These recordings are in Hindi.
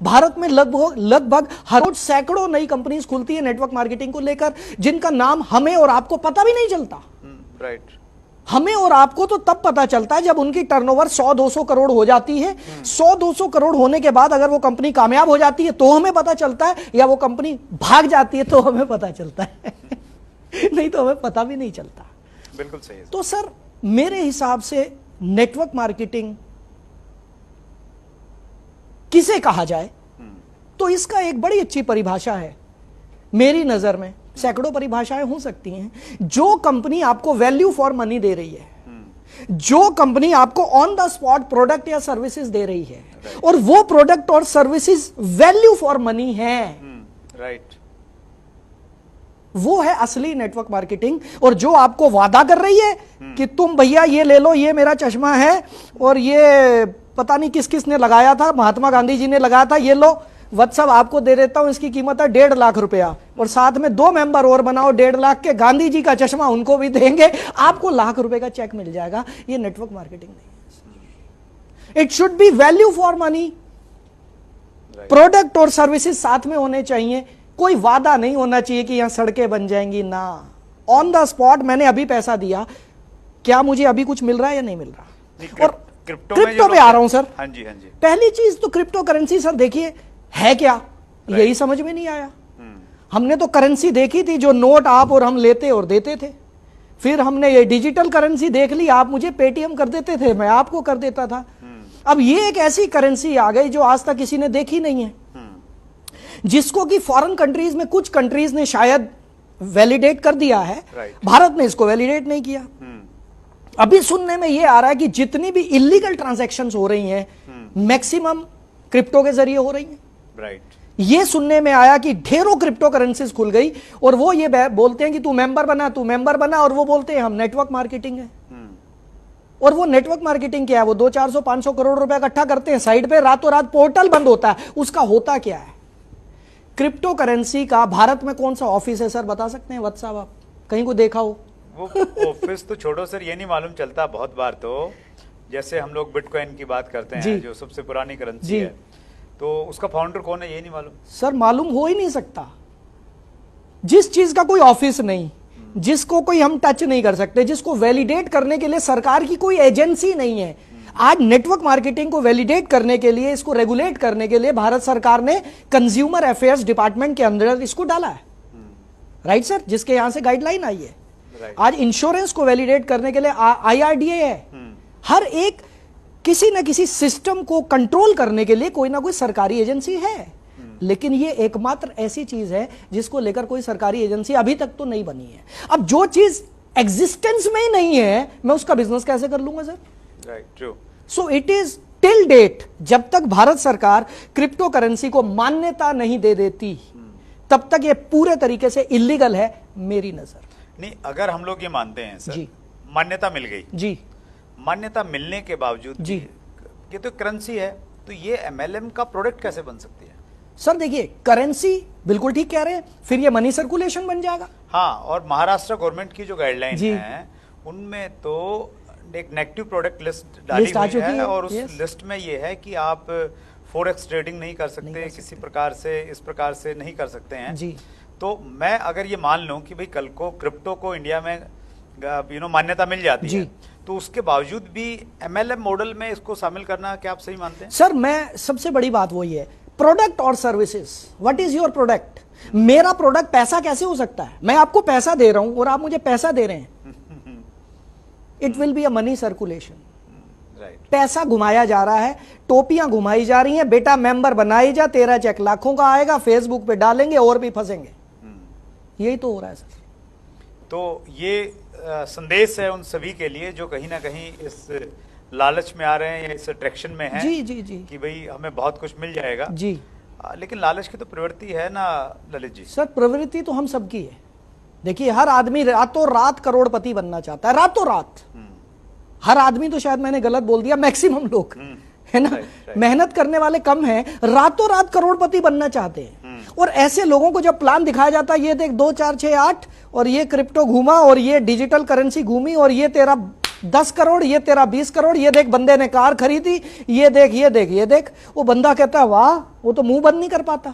भारत में लगभग हर रोज सैकड़ों नई कंपनीज खुलती है नेटवर्क मार्केटिंग को लेकर, जिनका नाम हमें और आपको पता भी नहीं चलता। राइट। हमें और आपको तो तब पता चलता है जब उनकी टर्नओवर 100-200 करोड़ हो जाती है। 100-200 करोड़ होने के बाद अगर वो कंपनी कामयाब हो जाती है तो हमें पता चलता है, या वो कंपनी भाग जाती है तो हमें पता चलता है नहीं तो हमें पता भी नहीं चलता। बिल्कुल सही है। तो सर मेरे हिसाब से नेटवर्क मार्केटिंग किसे कहा जाए, तो इसका एक बड़ी अच्छी परिभाषा है मेरी नजर में। सैकड़ों परिभाषाएं हो सकती हैं। जो कंपनी आपको वैल्यू फॉर मनी दे रही है, जो कंपनी आपको ऑन द स्पॉट प्रोडक्ट या सर्विसेज दे रही है, और वो प्रोडक्ट और सर्विसेज वैल्यू फॉर मनी है, राइट, वो है असली नेटवर्क मार्केटिंग। और जो आपको वादा कर रही है कि तुम भैया ये ले लो, ये मेरा चश्मा है और ये पता नहीं किस किस ने लगाया था, महात्मा गांधी जी ने लगाया था, ये लो व्हाट्सएप आपको दे देता हूं, इसकी कीमत है 1.5 लाख रुपया, और साथ में 2 मेंबर और बनाओ 1.5 लाख के, गांधी जी का चश्मा उनको भी देंगे, आपको लाख रुपए का चेक मिल जाएगा। ये नेटवर्क मार्केटिंग नहीं है। It should be value for money, product और सर्विसेज साथ में होने चाहिए। कोई वादा नहीं होना चाहिए कि यहां सड़कें बन जाएंगी ना। ऑन द स्पॉट मैंने अभी पैसा दिया, क्या मुझे अभी कुछ मिल रहा है या नहीं मिल रहा। और क्रिप्टो पे आ रहा हूं सर। हाँ जी, हाँ जी। पहली चीज तो क्रिप्टो करेंसी सर देखिए है क्या, यही समझ में नहीं आया। हमने तो करेंसी देखी थी जो नोट आप और हम लेते और देते थे, फिर हमने ये डिजिटल करेंसी देख ली, आप मुझे पेटीएम कर देते थे, मैं आपको कर देता था। अब ये एक ऐसी करेंसी आ गई जो आज तक किसी ने देखी नहीं है, जिसको कि फॉरेन कंट्रीज में कुछ कंट्रीज ने शायद वैलिडेट कर दिया है, भारत ने इसको वैलिडेट नहीं किया। अभी सुनने में यह आ रहा है कि जितनी भी इलीगल ट्रांजैक्शंस हो रही हैं मैक्सिमम क्रिप्टो के जरिए हो रही हैं। राइट। ये सुनने में आया कि ढेरों क्रिप्टो करेंसीज खुल गई और वो ये बोलते हैं कि तू मेंबर बना, तू मेंबर बना, और वो बोलते हैं हम नेटवर्क मार्केटिंग है। और वो नेटवर्क मार्केटिंग क्या है, वो 200-400-500 करोड़ रुपया इकट्ठा करते हैं साइड पे, रातों रात पोर्टल बंद होता है। उसका होता क्या है, क्रिप्टो करेंसी का भारत में कौन सा ऑफिस है सर, बता सकते हैं व्हाट्सएप आप कहीं को देखा हो? वो ऑफिस तो छोड़ो सर, ये नहीं मालूम चलता बहुत बार। तो जैसे हम लोग बिटकॉइन की बात करते हैं जो सबसे पुरानी करेंसी है, तो उसका फाउंडर कौन है ये नहीं मालूम सर। मालूम हो ही नहीं सकता। जिस चीज का कोई ऑफिस नहीं, जिसको कोई हम टच नहीं कर सकते, जिसको वैलिडेट करने के लिए सरकार की कोई एजेंसी नहीं है। आज नेटवर्क मार्केटिंग को वैलिडेट करने के लिए, इसको रेगुलेट करने के लिए भारत सरकार ने कंज्यूमर अफेयर्स डिपार्टमेंट के अंदर इसको डाला है, राइट सर, जिसके यहां से गाइडलाइन आई है। आज इंश्योरेंस को वैलिडेट करने के लिए IRDA है। हर एक किसी ना किसी सिस्टम को कंट्रोल करने के लिए कोई ना कोई सरकारी एजेंसी है, लेकिन ये एकमात्र ऐसी चीज है जिसको लेकर कोई सरकारी एजेंसी अभी तक तो नहीं बनी है। अब जो चीज एग्जिस्टेंस में ही नहीं है, मैं उसका बिजनेस कैसे कर लूंगा sir? Right, true. So it is till date, जब तक भारत सरकार क्रिप्टो करेंसी को मान्यता नहीं दे देती तब तक ये पूरे तरीके से इलीगल है मेरी नजर। नहीं, अगर हम लोग ये मानते हैं सर, जी, मान्यता मिल गई जी, मान्यता मिलने के बावजूद जी, ये तो करेंसी है, तो ये MLM का प्रोडक्ट कैसे बन सकती है? सर देखिए, करेंसी बिल्कुल ठीक कह रहे हैं, फिर ये मनी सर्कुलेशन बन जाएगा। हाँ, और महाराष्ट्र गवर्नमेंट की जो गाइडलाइन है उनमें तो एक नेगेटिव प्रोडक्ट लिस्ट डाली हुई है, और उस लिस्ट में ये है कि आप फॉरेक्स ट्रेडिंग नहीं कर सकते, किसी प्रकार से इस प्रकार से नहीं कर सकते हैं जी। तो मैं अगर ये मान लूं कि भाई कल को क्रिप्टो को इंडिया में मान्यता मिल जाती है, तो उसके बावजूद भी MLM मॉडल में इसको शामिल करना क्या आप सही मानते हैं? सर मैं सबसे बड़ी बात वही है, प्रोडक्ट और services. What is your product? मेरा प्रोडक्ट पैसा कैसे हो सकता है? मैं आपको पैसा दे रहा हूं और आप मुझे पैसा दे रहे हैं। It will be a money circulation. पैसा घुमाया जा रहा है, टोपियां घुमाई जा रही हैं, बेटा मेंबर बनाई जा, तेरा चेक लाखों का आएगा, फेसबुक पे डालेंगे और भी फंसेंगे। यही तो हो रहा है सर। तो ये संदेश है उन सभी के लिए जो कहीं ना कहीं इस लालच में आ रहे हैं या इस अट्रैक्शन में हैं, जी जी जी, कि भाई हमें बहुत कुछ मिल जाएगा जी। लेकिन लालच की तो प्रवृत्ति है ना ललित जी? सर प्रवृत्ति तो हम सबकी है। देखिए, हर आदमी रातों रात करोड़पति बनना चाहता है, रातों रात। हर आदमी तो शायद मैंने गलत बोल दिया, मैक्सिमम लोग है ना, मेहनत करने वाले कम हैं, रातों रात करोड़पति बनना चाहते हैं। और ऐसे लोगों को जब प्लान दिखाया जाता है, ये देख 2 4 6 8 और ये क्रिप्टो घूमा और ये डिजिटल करेंसी घूमी और ये तेरा 10 करोड़, ये तेरा 20 करोड़, ये देख बंदे ने कार खरीदी, ये देख ये देख ये देख। वो बंदा कहता है वाह, वो तो मुंह बंद नहीं कर पाता।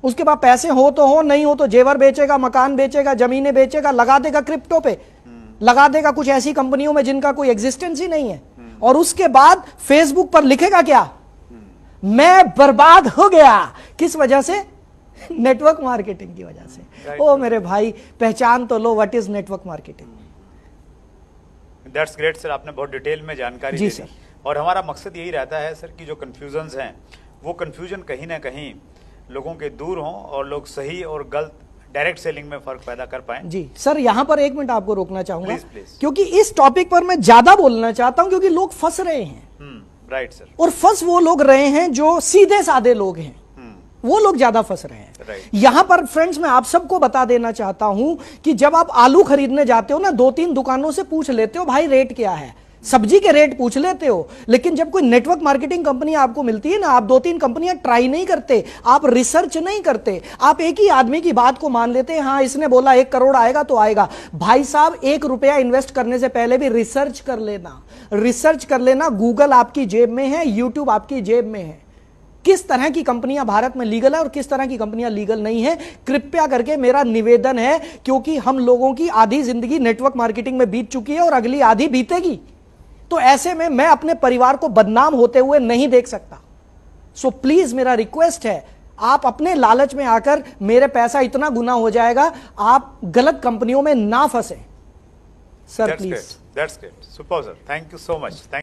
उसके पास पैसे हो तो हो, नहीं हो तो जेवर बेचेगा, मकान बेचेगा, जमीनें बेचेगा, लगा देगा क्रिप्टो पे, लगा देगा कुछ ऐसी कंपनियों में जिनका कोई एग्जिस्टेंस ही नहीं है। और उसके बाद फेसबुक पर लिखेगा क्या, मैं बर्बाद हो गया। किस वजह से? नेटवर्क मार्केटिंग की वजह से। ओ मेरे भाई, पहचान तो लो what is network marketing. That's great sir, आपने बहुत डिटेल में जानकारी जी दी। सर। और हमारा मकसद यही रहता है सर कि जो कंफ्यूजन्स हैं वो कंफ्यूजन कहीं ना कहीं लोगों के दूर हों और लोग सही और गलत डायरेक्ट सेलिंग में फर्क पैदा कर पाएं। जी सर, यहां पर 1 मिनट आपको रोकना चाहूंगा, प्लीज। क्योंकि इस टॉपिक पर मैं ज्यादा बोलना चाहता हूं, क्योंकि लोग फंस रहे हैं। Right sir. और फंस वो लोग रहे हैं जो सीधे साधे लोग हैं, वो लोग ज्यादा फंस रहे हैं। यहां पर फ्रेंड्स मैं आप सबको बता देना चाहता हूं कि जब आप आलू खरीदने जाते हो ना, 2-3 दुकानों से पूछ लेते हो भाई रेट क्या है, सब्जी के रेट पूछ लेते हो, लेकिन जब कोई नेटवर्क मार्केटिंग कंपनी आपको मिलती है ना, आप 2-3 कंपनियां ट्राई नहीं करते, आप रिसर्च नहीं करते, आप एक ही आदमी की बात को मान लेते हैं, हाँ इसने बोला 1 करोड़ आएगा तो आएगा। भाई साहब, 1 रुपया इन्वेस्ट करने से पहले भी रिसर्च कर लेना, रिसर्च कर लेना। गूगल आपकी जेब में है, यूट्यूब आपकी जेब में है। किस तरह की कंपनियां भारत में लीगल है और किस तरह की कंपनियां लीगल नहीं है, कृपया करके मेरा निवेदन है, क्योंकि हम लोगों की आधी जिंदगी नेटवर्क मार्केटिंग में बीत चुकी है और अगली आधी बीतेगी। तो ऐसे में मैं अपने परिवार को बदनाम होते हुए नहीं देख सकता। सो प्लीज मेरा रिक्वेस्ट है, आप अपने लालच में आकर मेरे पैसा इतना गुना हो जाएगा, आप गलत कंपनियों में ना फंसे। Sir please. That's great, super sir, thank you so much.